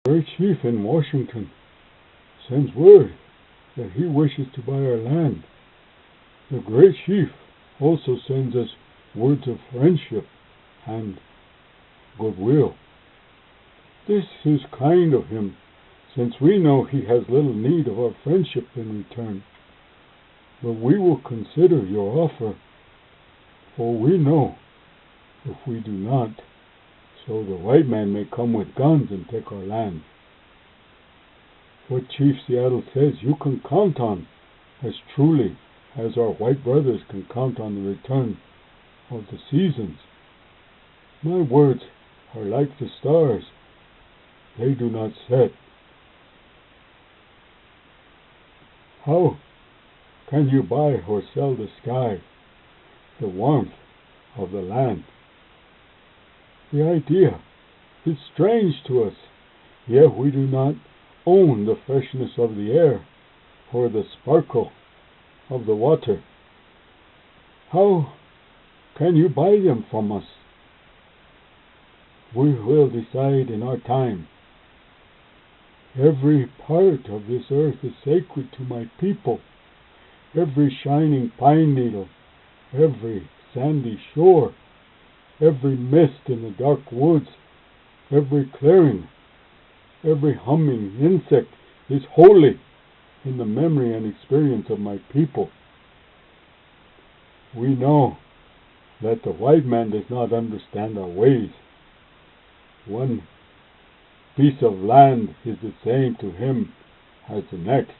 Great chief in Washington sends word that he wishes to buy our land. The great chief also sends us words of friendship and goodwill. This is kind of him, since we know he has little need of our friendship in return. But we will consider your offer, for we know if we do not, so the white man may come with guns and take our land. What Chief Seattle says you can count on, as truly as our white brothers can count on the return of the seasons. My words are like the stars. They do not set. How can you buy or sell the sky, the warmth of the land? The idea is strange to us, yet we do not own the freshness of the air or the sparkle of the water. How can you buy them from us? We will decide in our time. Every part of this earth is sacred to my people. Every shining pine needle, every sandy shore, every mist in the dark woods, every clearing, every humming insect is holy in the memory and experience of my people. We know that the white man does not understand our ways. One piece of land is the same to him as the next,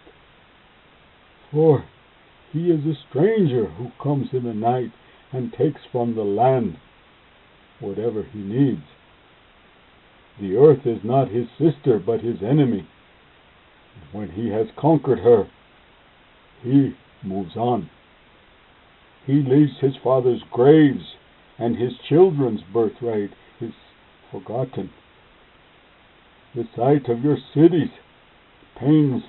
for he is a stranger who comes in the night and takes from the land whatever he needs. The earth is not his sister but his enemy. When he has conquered her, he moves on. He leaves his father's graves, and his children's birthright is forgotten. The sight of your cities pains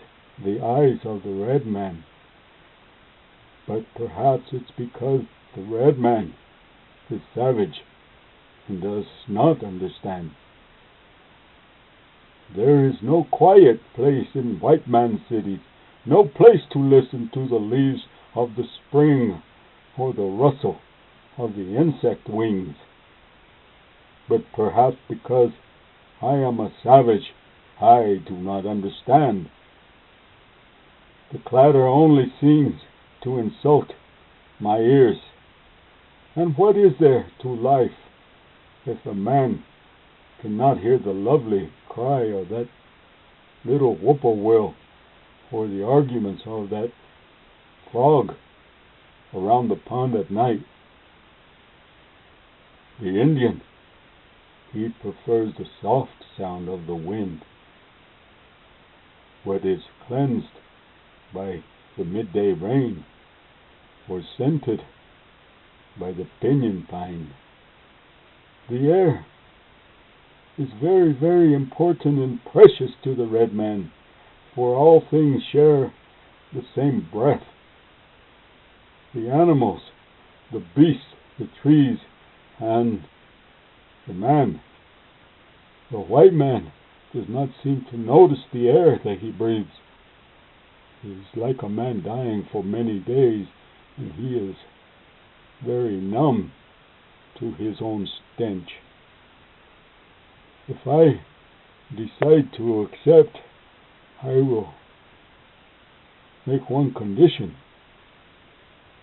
the eyes of the red man. But perhaps it's because the red man is savage and does not understand. There is no quiet place in white man's cities, no place to listen to the leaves of the spring or the rustle of the insect wings. But perhaps because I am a savage, I do not understand. The clatter only seems to insult my ears. And what is there to life if a man cannot hear the lovely cry of that little whippoorwill or the arguments of that frog around the pond at night? The Indian, he prefers the soft sound of the wind, what is cleansed by the midday rain or scented by the pinyon pine. The air is very, very important and precious to the red man, for all things share the same breath. The animals, the beasts, the trees, and the man. The white man does not seem to notice the air that he breathes. He is like a man dying for many days, and he is very numb to his own stench. If I decide to accept, I will make one condition.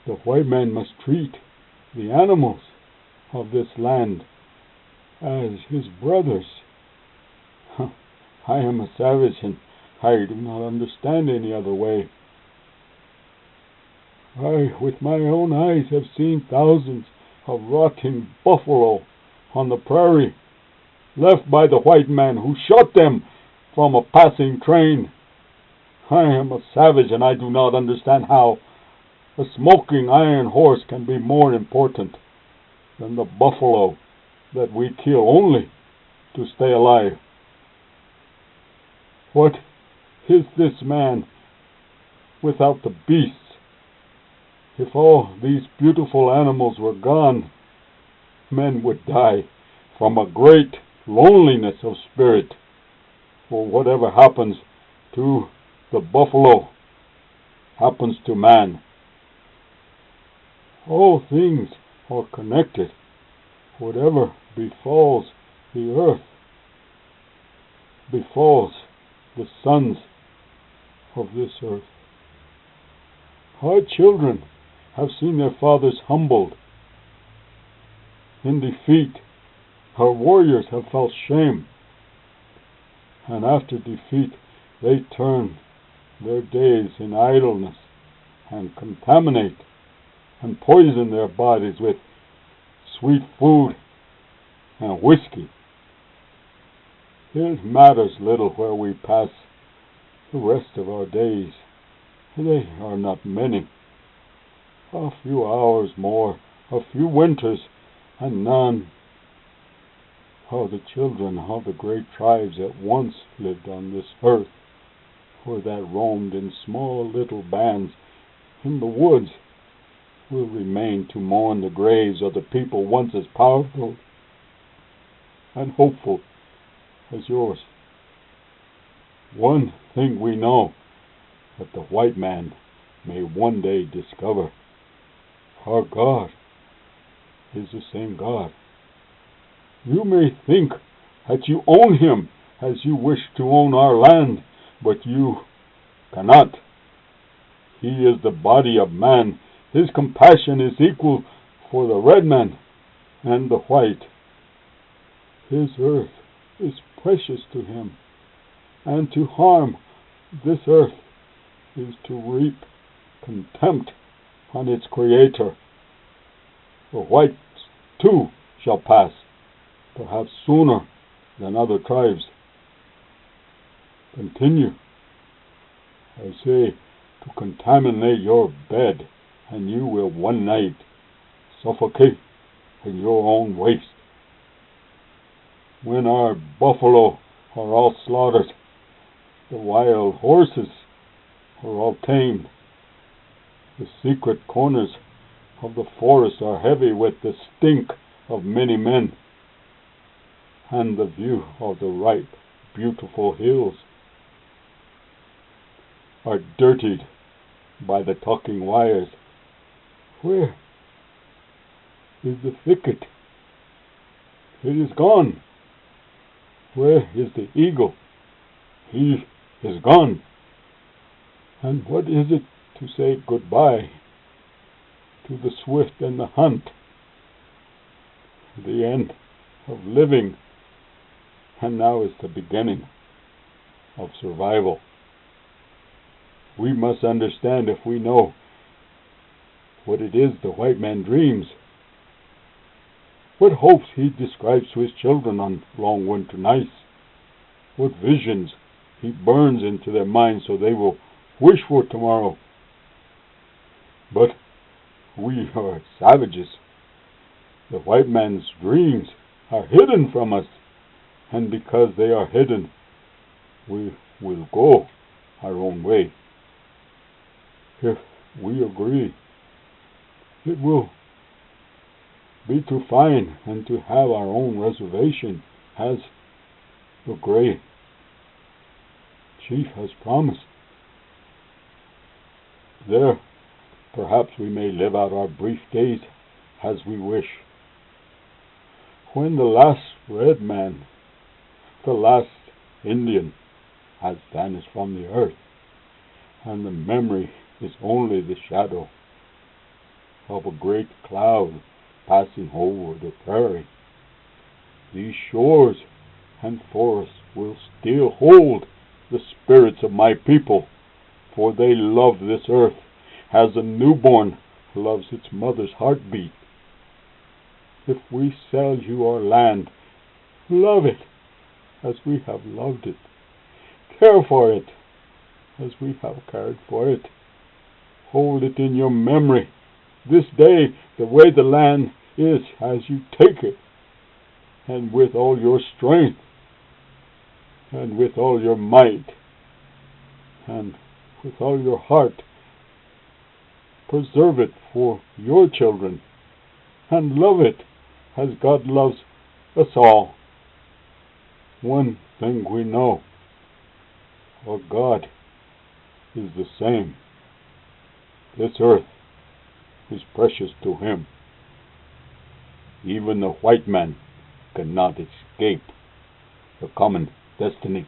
The white man must treat the animals of this land as his brothers. I am a savage and I do not understand any other way. I, with my own eyes, have seen thousands of rotting buffalo on the prairie, left by the white man who shot them from a passing train. I am a savage and I do not understand how a smoking iron horse can be more important than the buffalo that we kill only to stay alive. What is this man without the beasts? If all these beautiful animals were gone, men would die from a great loneliness of spirit. For whatever happens to the buffalo happens to man. All things are connected. Whatever befalls the earth befalls the sons of this earth. Our children have seen their fathers humbled in defeat. Our warriors have felt shame, and after defeat they turn their days in idleness and contaminate and poison their bodies with sweet food and whiskey. It matters little where we pass the rest of our days. They are not many. A few hours more, a few winters, and none. How the children, how the great tribes that once lived on this earth, or that roamed in small little bands in the woods, will remain to mourn the graves of the people once as powerful and hopeful as yours. One thing we know, that the white man may one day discover: our God is the same God. You may think that you own him as you wish to own our land, but you cannot. He is the body of man. His compassion is equal for the red man and the white. His earth is precious to him, and to harm this earth is to reap contempt on its creator. The whites too shall pass, perhaps sooner than other tribes. Continue, I say, to contaminate your bed, and you will one night suffocate in your own waste. When our buffalo are all slaughtered, the wild horses are all tamed, the secret corners of the forest are heavy with the stink of many men, and the view of the ripe, beautiful hills are dirtied by the talking wires. Where is the thicket? It is gone. Where is the eagle? He is gone. And what is it to say goodbye to the swift and the hunt? The end of living, and now is the beginning of survival. We must understand, if we know what it is the white man dreams, what hopes he describes to his children on long winter nights, what visions he burns into their minds so they will wish for tomorrow. But we are savages. The white man's dreams are hidden from us, and because they are hidden, we will go our own way. If we agree, it will be to find and to have our own reservation, as the gray chief has promised. There, perhaps we may live out our brief days as we wish. When the last red man, the last Indian, has vanished from the earth, and the memory is only the shadow of a great cloud passing over the prairie, these shores and forests will still hold the spirits of my people, for they love this earth as a newborn loves its mother's heartbeat. If we sell you our land, love it as we have loved it. Care for it as we have cared for it. Hold it in your memory this day, the way the land is as you take it, and with all your strength, and with all your might, and with all your heart. Preserve it for your children, and love it as God loves us all. One thing we know, Our God is the same. This earth is precious to him. Even the white man cannot escape the common destiny.